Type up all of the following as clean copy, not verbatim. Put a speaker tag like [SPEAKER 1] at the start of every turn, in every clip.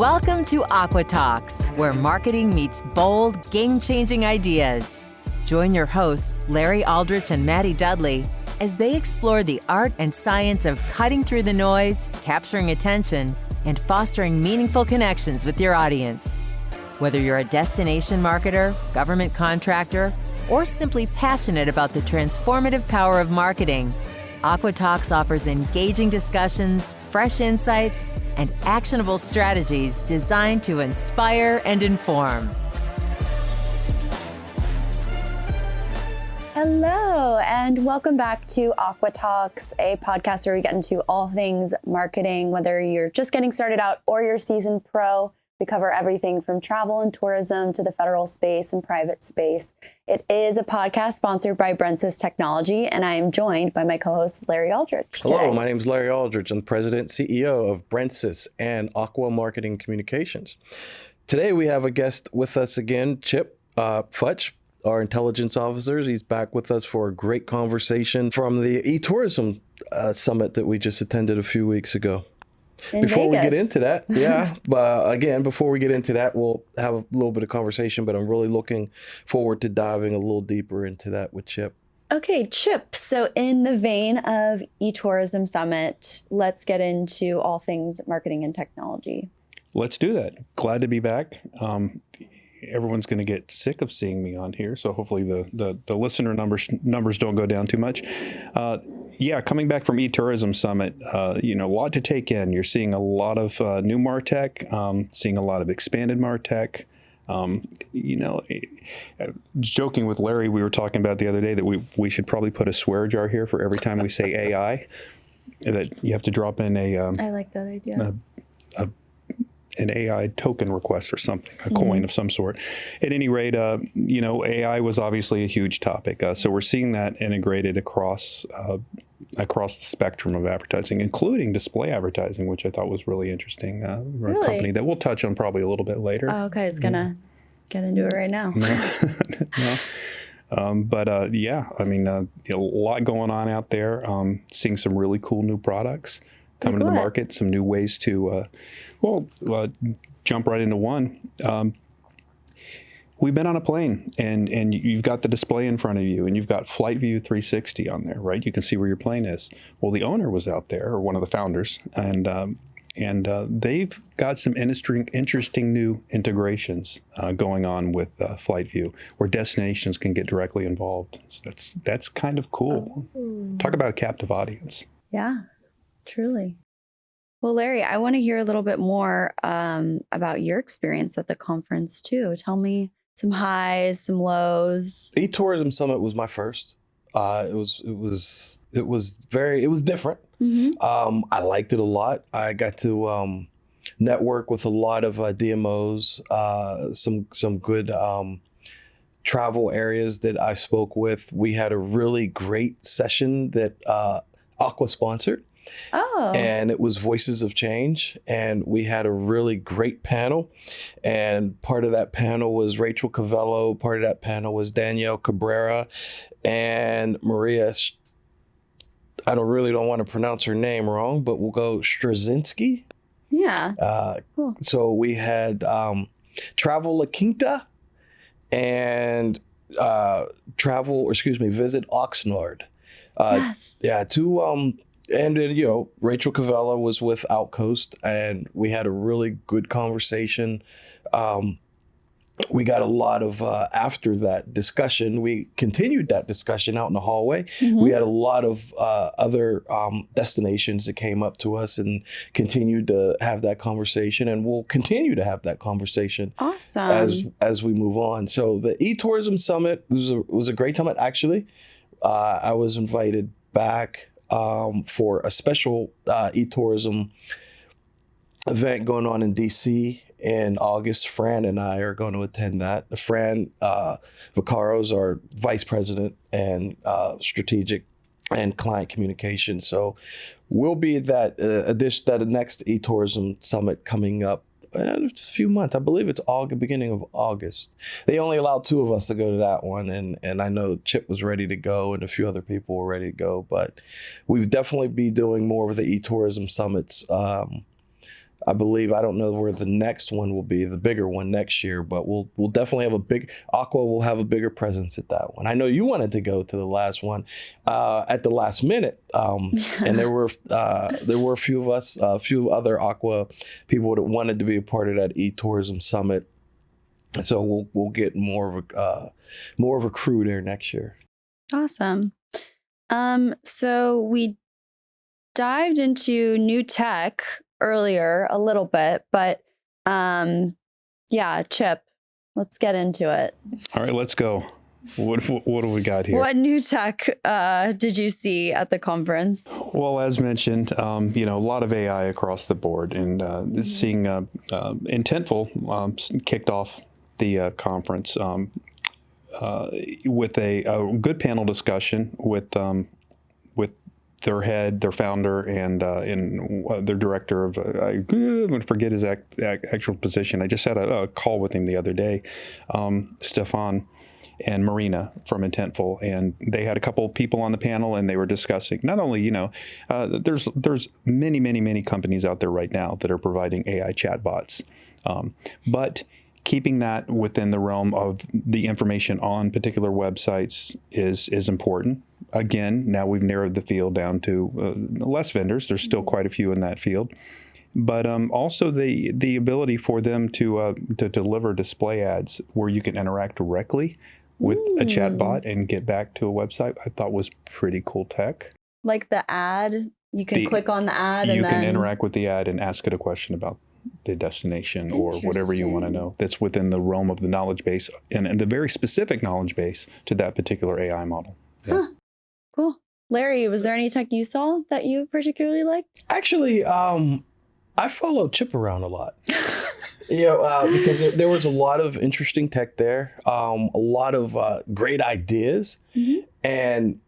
[SPEAKER 1] Welcome to Aqua Talks, where marketing meets bold, game-changing ideas. Join your hosts, Larry Aldrich and Maddie Dudley, as they explore the art and science of cutting through the noise, capturing attention, and fostering meaningful connections with your audience. Whether you're a destination marketer, government contractor, or simply passionate about the transformative power of marketing, Aqua Talks offers engaging discussions, fresh insights, and actionable strategies designed to inspire and inform.
[SPEAKER 2] Hello, and welcome back to Aqua Talks, a podcast where we get into all things marketing, whether you're just getting started out or you're a seasoned pro. We cover everything from travel and tourism to the federal space and private space. It is a podcast sponsored by Brentsis Technology, and I am joined by my co-host, Larry Aldrich.
[SPEAKER 3] Hello,
[SPEAKER 2] today.
[SPEAKER 3] my name is Larry Aldrich. I'm the president and CEO of Brentsis and Aqua Marketing Communications. Today we have a guest with us again, Chip Futch, our intelligence officer. He's back with us for a great conversation from the eTourism summit that we just attended a few weeks ago. Before we get into that, before we get into that, we'll have a little bit of conversation, but I'm really looking forward to diving a little deeper into that with Chip.
[SPEAKER 2] Okay, Chip. So in the vein of eTourism Summit, let's get into all things marketing and technology.
[SPEAKER 4] Let's do that. Glad to be back. Everyone's going to get sick of seeing me on here, so hopefully the listener numbers don't go down too much. Coming back from eTourism Summit, a lot to take in. You're seeing a lot of new MarTech, seeing a lot of expanded MarTech. Joking with Larry, we were talking about the other day that we should probably put a swear jar here for every time we say AI. That you have to drop in a.
[SPEAKER 2] I like that idea.
[SPEAKER 4] An AI token request or something, a coin of some sort. At any rate, AI was obviously a huge topic. So we're seeing that integrated across the spectrum of advertising, including display advertising, which I thought was really interesting. We're a company that we'll touch on probably a little bit later.
[SPEAKER 2] Oh, okay. I was going to get into it right now.
[SPEAKER 4] A lot going on out there. Seeing some really cool new products coming to the market, some new ways to, jump right into one. We've been on a plane, and you've got the display in front of you, and you've got Flight View 360 on there, right? You can see where your plane is. Well, the owner was out there, or one of the founders, and they've got some interesting new integrations going on with Flight View, where destinations can get directly involved. So that's kind of cool. Talk about a captive audience.
[SPEAKER 2] Yeah. Truly. Well, Larry, I want to hear a little bit more about your experience at the conference too. Tell me some highs, some lows.
[SPEAKER 3] eTourism Summit was my first. It was different. Mm-hmm. I liked it a lot. I got to network with a lot of DMOs, some good travel areas that I spoke with. We had a really great session that Aqua sponsored.
[SPEAKER 2] Oh.
[SPEAKER 3] And it was Voices of Change, and we had a really great panel, and part of that panel was Rachel Cavello, part of that panel was Danielle Cabrera, and Maria, I don't want to pronounce her name wrong, but we'll go Straczynski.
[SPEAKER 2] Yeah. Cool.
[SPEAKER 3] So we had Travel La Quinta and Visit Oxnard.
[SPEAKER 2] Yes.
[SPEAKER 3] Yeah, two and then, Rachel Cavello was with Outcoast, and we had a really good conversation. We got a lot of, after that discussion, we continued that discussion out in the hallway. Mm-hmm. We had a lot of other destinations that came up to us and continued to have that conversation, and we'll continue to have that conversation.
[SPEAKER 2] Awesome.
[SPEAKER 3] As we move on. So the eTourism Summit was a great summit, actually. I was invited back for a special eTourism event going on in DC in August. Fran and I are going to attend that. Fran Viccaro's our vice president and strategic and client communication. So we'll be at that next eTourism Summit coming up in a few months. I believe it's beginning of August. They only allowed 2 of us to go to that one, and I know Chip was ready to go and a few other people were ready to go, but we've definitely be doing more of the eTourism summits I believe, I don't know where the next one will be, the bigger one next year, but we'll definitely have Aqua will have a bigger presence at that one. I know you wanted to go to the last one at the last minute, and there were a few of us, a few other Aqua people that wanted to be a part of that eTourism Summit. So we'll get more of a crew there next year.
[SPEAKER 2] Awesome. So we dived into new tech earlier a little bit, but Chip, let's get into it.
[SPEAKER 4] All right, let's go. What do we got here?
[SPEAKER 2] What new tech did you see at the conference?
[SPEAKER 4] Well, as mentioned, a lot of AI across the board, and seeing Intentful kicked off the conference with a good panel discussion with their head, their founder, and their director of, I'm going to forget his actual position. I just had a call with him the other day, Stefan and Marina from Intentful, and they had a couple of people on the panel, and they were discussing not only, there's many companies out there right now that are providing AI chatbots, but keeping that within the realm of the information on particular websites is important. Again, now we've narrowed the field down to less vendors. There's still quite a few in that field. But also the ability for them to deliver display ads where you can interact directly with a chatbot and get back to a website, I thought was pretty cool tech.
[SPEAKER 2] Like the ad, you can click on the ad and
[SPEAKER 4] you
[SPEAKER 2] then...
[SPEAKER 4] can interact with the ad and ask it a question about the destination or whatever you want to know that's within the realm of the knowledge base and the very specific knowledge base to that particular AI model. Yeah.
[SPEAKER 2] Huh. Cool. Larry, was there any tech you saw that you particularly liked?
[SPEAKER 3] Actually, I followed Chip around a lot. Because there was a lot of interesting tech there, a lot of great ideas. Mm-hmm. And,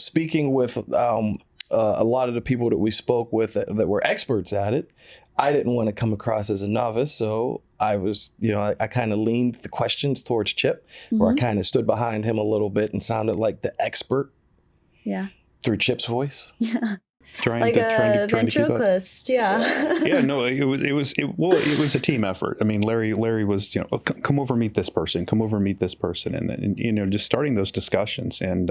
[SPEAKER 3] speaking with a lot of the people that we spoke with that were experts at it, I didn't want to come across as a novice. So I was, I kind of leaned the questions towards Chip, where I kind of stood behind him a little bit and sounded like the expert.
[SPEAKER 2] Yeah.
[SPEAKER 3] Through Chip's voice.
[SPEAKER 2] Yeah.
[SPEAKER 4] Trying to
[SPEAKER 2] ventriloquist, yeah.
[SPEAKER 4] Yeah, no, it was a team effort. I mean, Larry was, come over, meet this person, and then, just starting those discussions and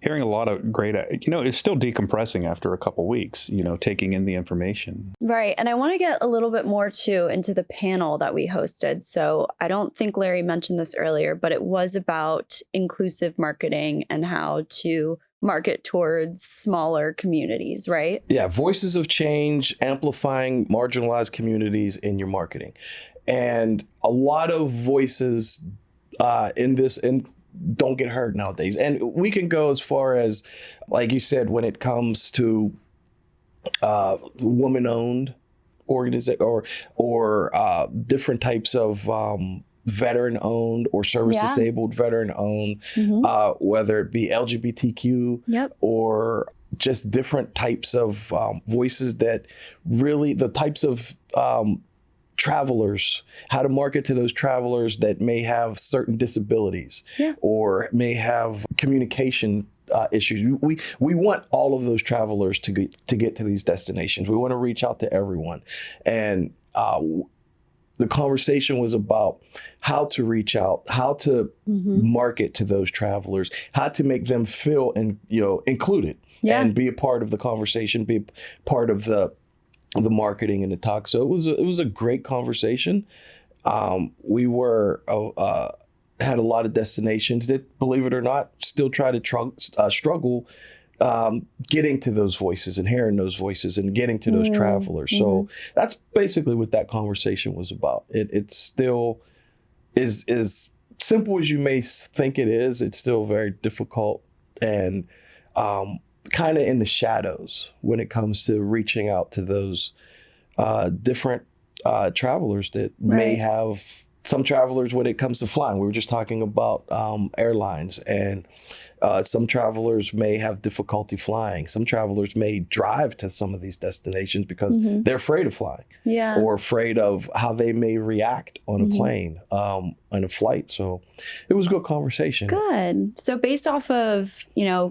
[SPEAKER 4] hearing a lot of great, it's still decompressing after a couple weeks, taking in the information.
[SPEAKER 2] Right. And I want to get a little bit more too into the panel that we hosted. So I don't think Larry mentioned this earlier, but it was about inclusive marketing and how to market towards smaller communities, right?
[SPEAKER 3] Yeah, voices of change, amplifying marginalized communities in your marketing. And a lot of voices don't get heard nowadays. And we can go as far as, like you said, when it comes to woman-owned organization or different types of veteran-owned or service-disabled veteran-owned, whether it be LGBTQ or just different types of voices that really, the types of travelers, how to market to those travelers that may have certain disabilities or may have communication issues. We want all of those travelers to get to these destinations. We want to reach out to everyone. And the conversation was about how to reach out, how to market to those travelers, how to make them feel included and be a part of the conversation, be a part of the marketing and the talk. So it was a great conversation. We had a lot of destinations that, believe it or not, still try to struggle getting to those voices and hearing those voices and getting to those travelers. So that's basically what that conversation was about. It still is as simple as you may think it is. It's still very difficult and kind of in the shadows when it comes to reaching out to those different travelers that may have some travelers when it comes to flying. We were just talking about airlines and Some travelers may have difficulty flying. Some travelers may drive to some of these destinations because they're afraid of flying, or afraid of how they may react on a plane, on a flight. So it was a good conversation.
[SPEAKER 2] Good. So based off of,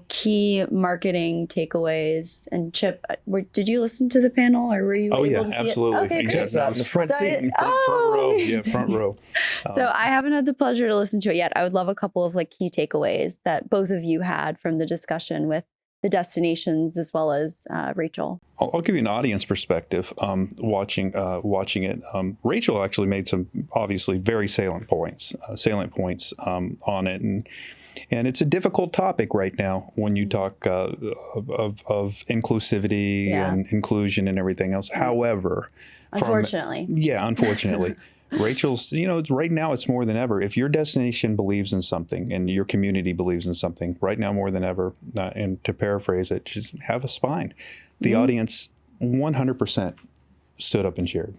[SPEAKER 2] key marketing takeaways, and Chip, did you listen to the panel, or were you able to see
[SPEAKER 4] absolutely.
[SPEAKER 2] it? Okay, great.
[SPEAKER 3] Sat in the front seat.
[SPEAKER 4] Front row. Yeah, front row.
[SPEAKER 2] So I haven't had the pleasure to listen to it yet. I would love a couple of key takeaways that both of you had from the discussion with the destinations, as well as Rachel.
[SPEAKER 4] I'll give you an audience perspective. Watching it, Rachel actually made some obviously very salient points on it, and it's a difficult topic right now when you talk of inclusivity and inclusion and everything else. However, unfortunately. Rachel's, right now it's more than ever. If your destination believes in something and your community believes in something, right now more than ever, and to paraphrase it, just have a spine. The audience 100% stood up and cheered.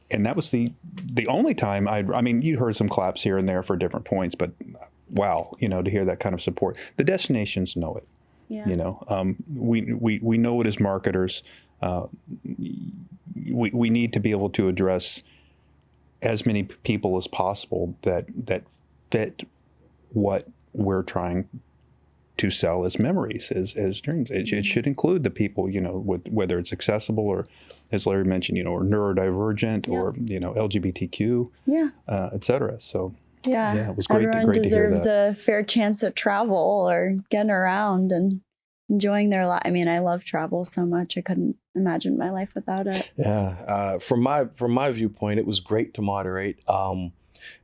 [SPEAKER 4] And that was the only time you heard some claps here and there for different points, but wow, to hear that kind of support. The destinations know it. Yeah. We know it as marketers. We need to be able to address as many people as possible that fit what we're trying to sell as memories, as dreams. It should include the people, with whether it's accessible or, as Larry mentioned, or neurodivergent or LGBTQ, et cetera. So it was great.
[SPEAKER 2] Everyone
[SPEAKER 4] great
[SPEAKER 2] deserves
[SPEAKER 4] to hear that.
[SPEAKER 2] a fair chance at travel or getting around and enjoying their life. I love travel so much. I couldn't imagine my life without it.
[SPEAKER 3] Yeah. From my viewpoint, it was great to moderate.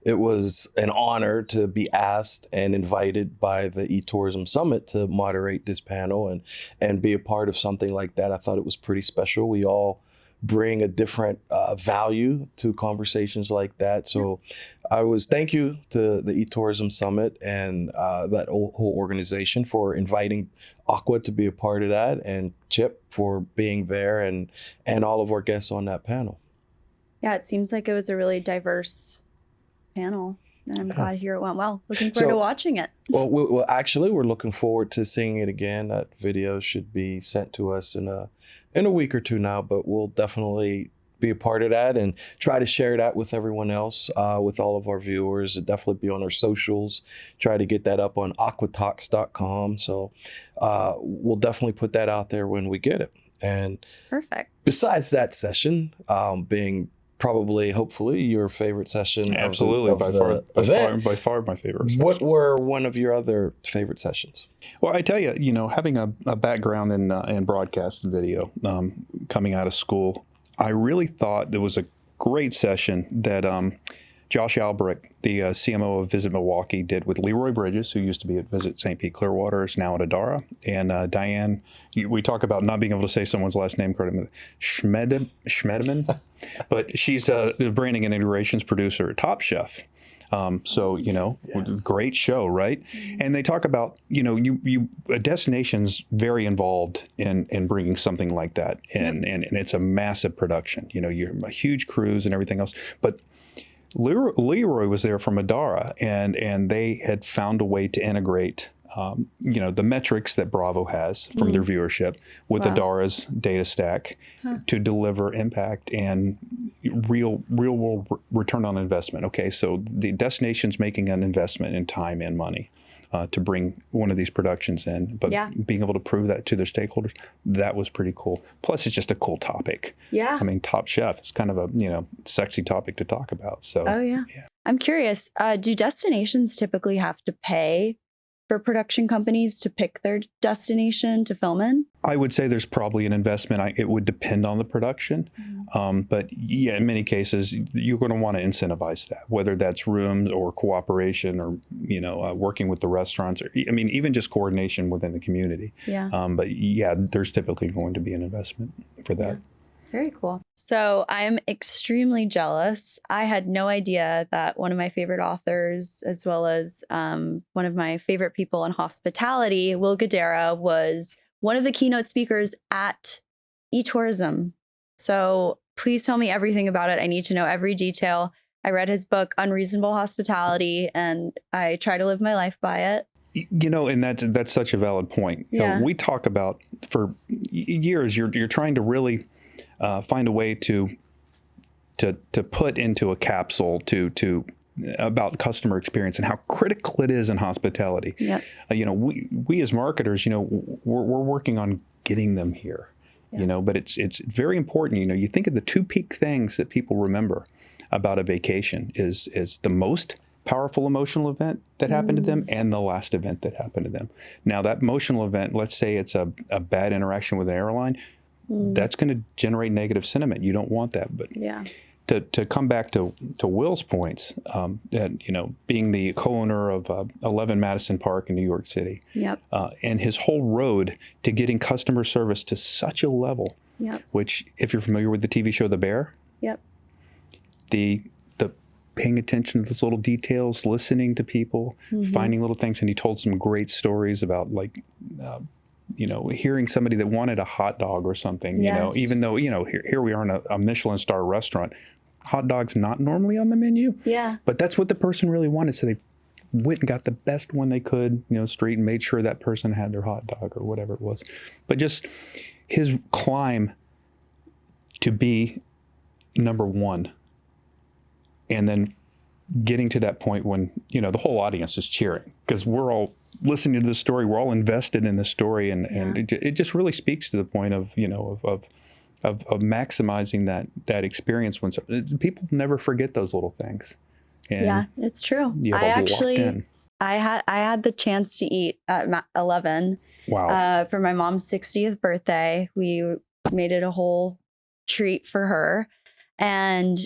[SPEAKER 3] It was an honor to be asked and invited by the eTourism Summit to moderate this panel and be a part of something like that. I thought it was pretty special. We all bring a different value to conversations like that. So thank you to the eTourism Summit and that whole organization for inviting Aqua to be a part of that, and Chip for being there, and all of our guests on that panel.
[SPEAKER 2] Yeah, it seems like it was a really diverse panel, and I'm glad to hear it went well. Looking forward to watching it.
[SPEAKER 3] Well, we're looking forward to seeing it again. That video should be sent to us in a week or two now, but we'll definitely be a part of that and try to share that with everyone else, with all of our viewers. It'll definitely be on our socials. Try to get that up on aquatalks.com. So we'll definitely put that out there when we get it. And
[SPEAKER 2] perfect.
[SPEAKER 3] Besides that session, being probably, hopefully, your favorite session.
[SPEAKER 4] Absolutely, by far my favorite session.
[SPEAKER 3] What were one of your other favorite sessions?
[SPEAKER 4] Well, I tell you, having a background in broadcast and video, coming out of school, I really thought there was a great session that Josh Albrecht, the CMO of Visit Milwaukee, did with Leroy Bridges, who used to be at Visit St. Pete Clearwater, is now at Adara, and Diane. We talk about not being able to say someone's last name correctly, Schmedeman, but she's the branding and integrations producer at Top Chef. Great show, right? And they talk about, a destination's very involved in bringing something like that in, and it's a massive production. You're a huge cruise and everything else. But Leroy was there from Adara, and they had found a way to integrate, the metrics that Bravo has from their viewership with Adara's data stack to deliver impact and real world return on investment. Okay, so the destination's making an investment in time and money to bring one of these productions in, but being able to prove that to their stakeholders, that was pretty cool. Plus, it's just a cool topic. Yeah. Top Chef is kind of a, sexy topic to talk about. So.
[SPEAKER 2] Oh, yeah. I'm curious, do destinations typically have to pay for production companies to pick their destination to film in?
[SPEAKER 4] I would say there's probably an investment. It would depend on the production. But in many cases, you're going to want to incentivize that, whether that's rooms or cooperation or, working with the restaurants, or, even just coordination within the community. Yeah. But there's typically going to be an investment for that.
[SPEAKER 2] Yeah. Very cool. So I'm extremely jealous. I had no idea that one of my favorite authors, as well as one of my favorite people in hospitality, Will Guidara, was one of the keynote speakers at eTourism. So please tell me everything about it. I need to know every detail. I read his book, Unreasonable Hospitality, and I try to live my life by it.
[SPEAKER 4] And that's such a valid point.
[SPEAKER 2] Yeah.
[SPEAKER 4] We talk about for years, you're trying to really find a way to put into a capsule to about customer experience and how critical it is in hospitality.
[SPEAKER 2] Yep.
[SPEAKER 4] We as marketers, we're working on getting them here.
[SPEAKER 2] Yeah.
[SPEAKER 4] But it's very important. You think of the two peak things that people remember about a vacation is the most powerful emotional event that happened to them and the last event that happened to them. Now that emotional event, let's say it's a bad interaction with an airline, that's going to generate negative sentiment. You don't want that. But
[SPEAKER 2] Yeah.
[SPEAKER 4] to come back to Will's points, that being the co-owner of 11 Madison Park in New York City,
[SPEAKER 2] Yep.
[SPEAKER 4] and his whole road to getting customer service to such a level,
[SPEAKER 2] Yep.
[SPEAKER 4] which if you're familiar with the TV show The Bear,
[SPEAKER 2] Yep.
[SPEAKER 4] the paying attention to those little details, listening to people, finding little things, and he told some great stories about hearing somebody that wanted a hot dog or something,
[SPEAKER 2] Yes.
[SPEAKER 4] even though, here we are in a Michelin star restaurant, hot dog's not normally on the menu,
[SPEAKER 2] Yeah.
[SPEAKER 4] but that's what the person really wanted. So they went and got the best one they could, street, and made sure that person had their hot dog or whatever it was. But just his climb to be number one, and then getting to that point when, the whole audience is cheering because we're all listening to the story. We're all invested in the story. And it just really speaks to the point of maximizing that experience when people never forget those little things. And
[SPEAKER 2] Yeah, it's true.
[SPEAKER 4] you have
[SPEAKER 2] I
[SPEAKER 4] a locked
[SPEAKER 2] actually,
[SPEAKER 4] in.
[SPEAKER 2] I had the chance to eat at 11
[SPEAKER 4] Wow.
[SPEAKER 2] for my mom's 60th birthday. We made it a whole treat for her. And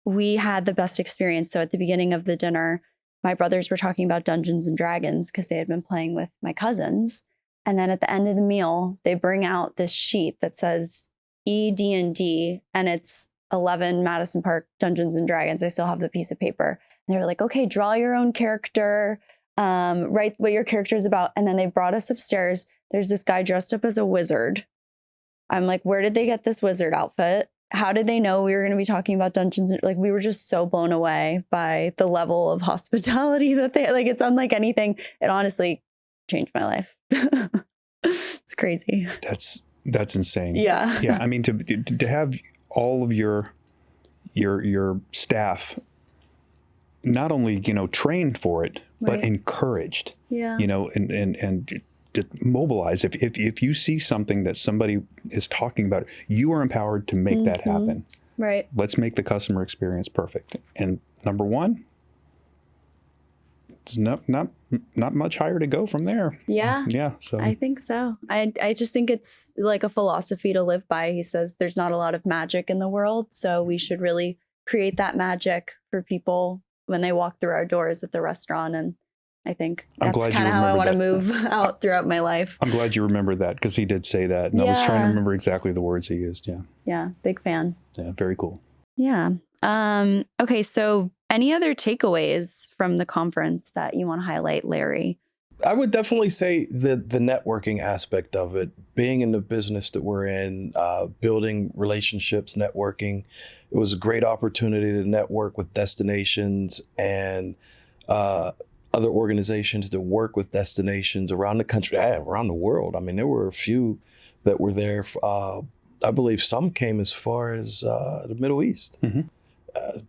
[SPEAKER 2] we had the best experience. So at the beginning of the dinner, my brothers were talking about Dungeons and Dragons because they had been playing with my cousins. And then at the end of the meal, they bring out this sheet that says ED&D, and it's 11 Madison Park Dungeons and Dragons. I still have the piece of paper. And they were like, okay, draw your own character, write what your character is about. And then they brought us upstairs. There's this guy dressed up as a wizard. I'm like, where did they get this wizard outfit? How did they know we were going to be talking about dungeons? Like, we were just so blown away by the level of hospitality that it's unlike anything. It honestly changed my life. It's crazy.
[SPEAKER 4] That's insane.
[SPEAKER 2] Yeah.
[SPEAKER 4] Yeah. I mean, to have all of your staff not only, trained for it, but
[SPEAKER 2] Right.
[SPEAKER 4] encouraged,
[SPEAKER 2] Yeah.
[SPEAKER 4] and to mobilize. If you see something that somebody is talking about, you are empowered to make that happen.
[SPEAKER 2] Right.
[SPEAKER 4] Let's make the customer experience perfect. And number one, it's not much higher to go from there.
[SPEAKER 2] Yeah.
[SPEAKER 4] Yeah. So
[SPEAKER 2] I think so. I just think it's like a philosophy to live by. He says there's not a lot of magic in the world, so we should really create that magic for people when they walk through our doors at the restaurant. And I think that's kind of how I want to move out throughout my life.
[SPEAKER 4] I'm glad you remembered that because he did say that. And I was trying to remember exactly the words he used. Yeah.
[SPEAKER 2] Yeah. Big fan.
[SPEAKER 4] Yeah. Very cool.
[SPEAKER 2] Yeah. Okay. So any other takeaways from the conference that you want to highlight, Larry?
[SPEAKER 3] I would definitely say the networking aspect of it, being in the business that we're in, building relationships, networking. It was a great opportunity to network with destinations and other organizations that work with destinations around the country, around the world. I mean, there were a few that were there. I believe some came as far as the Middle East.
[SPEAKER 4] Mm-hmm.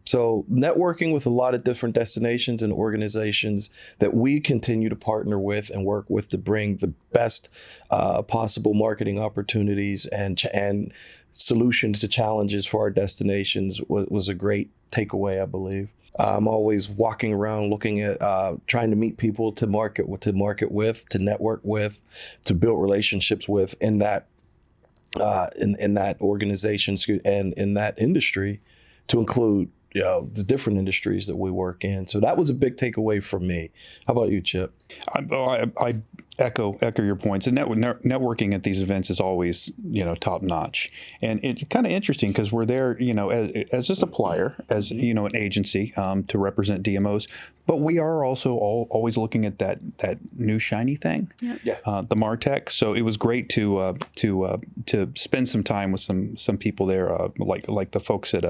[SPEAKER 3] So networking with a lot of different destinations and organizations that we continue to partner with and work with to bring the best possible marketing opportunities and solutions to challenges for our destinations was a great takeaway, I believe. I'm always walking around looking at trying to meet people to market with, to network with, to build relationships with in that organization and in that industry, to include the different industries that we work in. So that was a big takeaway for me. How about you, Chip?
[SPEAKER 4] I echo your points. And networking at these events is always, top notch. And it's kind of interesting because we're there, as a supplier, as, an agency to represent DMOs. But we are also always looking at that new shiny thing,
[SPEAKER 3] Yeah.
[SPEAKER 4] the MarTech. So it was great to spend some time with some people there, like the folks at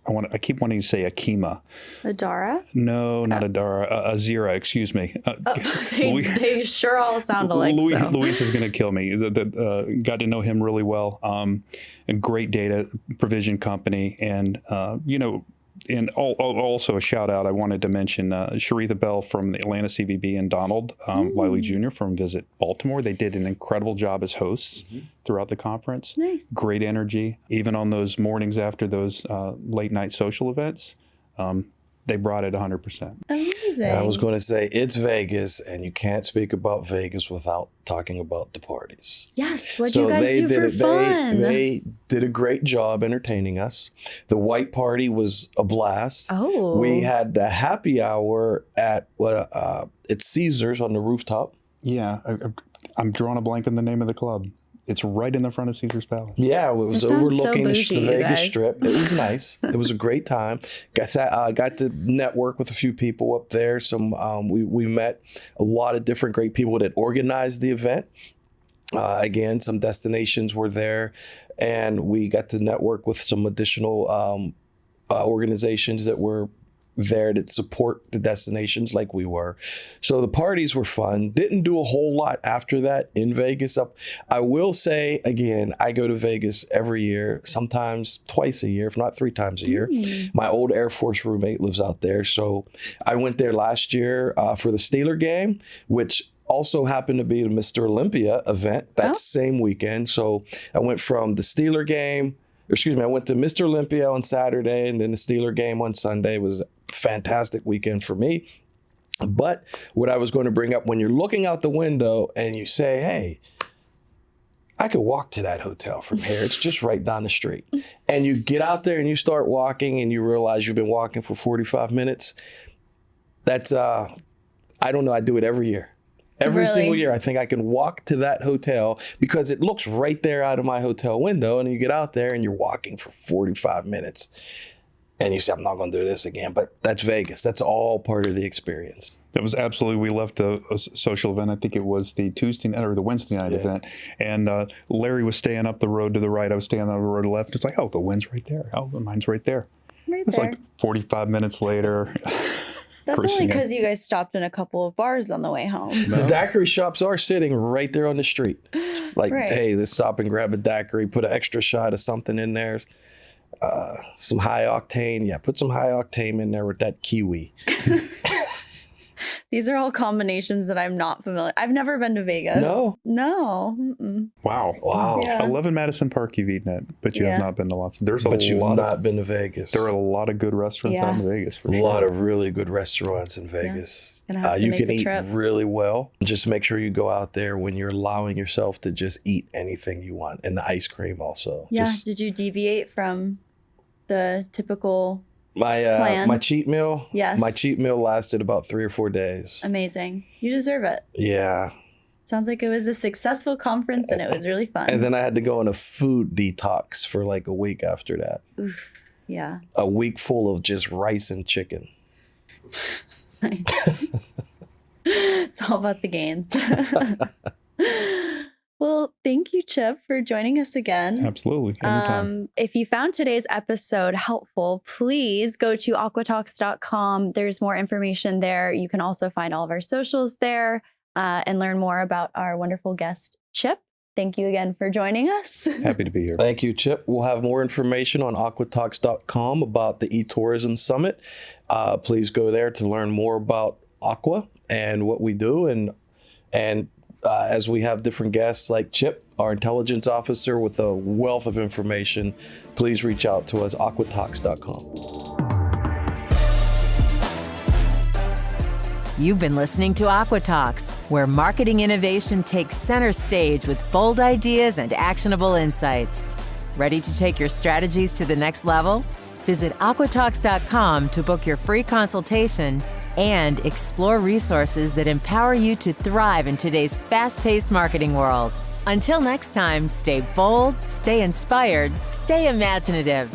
[SPEAKER 4] I keep wanting to say Akima.
[SPEAKER 2] Adara?
[SPEAKER 4] No, not Adara. Azira, excuse me.
[SPEAKER 2] They sure all sound alike.
[SPEAKER 4] Luis is going to kill me. Got to know him really well. A great data provision company. And, and also a shout out, I wanted to mention Sharitha Bell from the Atlanta CVB and Donald Wiley Jr. from Visit Baltimore. They did an incredible job as hosts throughout the conference.
[SPEAKER 2] Nice.
[SPEAKER 4] Great energy. Even on those mornings after those late night social events, they brought it 100%.
[SPEAKER 2] Amazing.
[SPEAKER 3] I was going to say, it's Vegas, and you can't speak about Vegas without talking about the parties.
[SPEAKER 2] Yes. What do you guys do for fun?
[SPEAKER 3] They did a great job entertaining us. The white party was a blast.
[SPEAKER 2] Oh.
[SPEAKER 3] We had the happy hour at Caesars on the rooftop.
[SPEAKER 4] Yeah. I'm drawing a blank on the name of the club. It's right in the front of Caesar's Palace.
[SPEAKER 3] Yeah, it was overlooking the Vegas Strip. It was nice. It was a great time. Got to network with a few people up there. We met a lot of different great people that organized the event. Again, some destinations were there, and we got to network with some additional organizations that were there to support the destinations like we were. So the parties were fun. Didn't do a whole lot after that in Vegas. I will say, again, I go to Vegas every year, sometimes twice a year, if not 3 times a year. My old Air Force roommate lives out there. So I went there last year for the Steeler game, which also happened to be the Mr. Olympia event that same weekend. So I went from the Steeler game, I went to Mr. Olympia on Saturday and then the Steeler game on Sunday. It was a fantastic weekend for me. But what I was going to bring up, when you're looking out the window and you say, hey, I could walk to that hotel from here. It's just right down the street. And you get out there and you start walking and you realize you've been walking for 45 minutes. That's, I don't know, I do it every year. Every single year, I think I can walk to that hotel because it looks right there out of my hotel window. And you get out there and you're walking for 45 minutes. And you say, I'm not going to do this again. But that's Vegas. That's all part of the experience.
[SPEAKER 4] That was absolutely, we left a social event. I think it was the Tuesday night or the Wednesday night event. And Larry was staying up the road to the right. I was staying on the road to the left. It's like, oh, the wind's right there. Oh, mine's right there. It's like 45 minutes later.
[SPEAKER 2] That's only because you guys stopped in a couple of bars on the way home.
[SPEAKER 3] No. The daiquiri shops are sitting right there on the street. Like, hey, let's stop and grab a daiquiri, put an extra shot of something in there. Some high octane. Yeah, put some high octane in there with that kiwi.
[SPEAKER 2] These are all combinations that I'm not familiar. I've never been to Vegas.
[SPEAKER 3] No.
[SPEAKER 2] Mm-mm.
[SPEAKER 4] Wow.
[SPEAKER 2] Yeah.
[SPEAKER 4] I love in Madison Park you've eaten at, but you have not been to lots of.
[SPEAKER 3] But you've not been to Vegas.
[SPEAKER 4] There are a lot of good restaurants out in Vegas. For
[SPEAKER 3] a lot of really good restaurants in Vegas.
[SPEAKER 2] You
[SPEAKER 3] can eat really well. Just make sure you go out there when you're allowing yourself to just eat anything you want, and the ice cream also.
[SPEAKER 2] Yeah. Did you deviate from the typical?
[SPEAKER 3] My cheat meal?
[SPEAKER 2] Yes.
[SPEAKER 3] My cheat meal lasted about 3 or 4 days.
[SPEAKER 2] Amazing. You deserve it.
[SPEAKER 3] Yeah.
[SPEAKER 2] Sounds like it was a successful conference and it was really fun.
[SPEAKER 3] And then I had to go on a food detox for like a week after that.
[SPEAKER 2] Oof. Yeah.
[SPEAKER 3] A week full of just rice and chicken.
[SPEAKER 2] It's all about the gains. Well, thank you, Chip, for joining us again.
[SPEAKER 4] Absolutely. Anytime.
[SPEAKER 2] If you found today's episode helpful, please go to aquatalks.com. There's more information there. You can also find all of our socials there and learn more about our wonderful guest, Chip. Thank you again for joining us.
[SPEAKER 4] Happy to be here.
[SPEAKER 3] Thank you, Chip. We'll have more information on aquatalks.com about the eTourism Summit. Please go there to learn more about Aqua and what we do. And as we have different guests like Chip, our intelligence officer with a wealth of information, please reach out to us, aquatalks.com.
[SPEAKER 1] You've been listening to Aqua Talks, where marketing innovation takes center stage with bold ideas and actionable insights. Ready to take your strategies to the next level? Visit aquatalks.com to book your free consultation and explore resources that empower you to thrive in today's fast-paced marketing world. Until next time, stay bold, stay inspired, stay imaginative.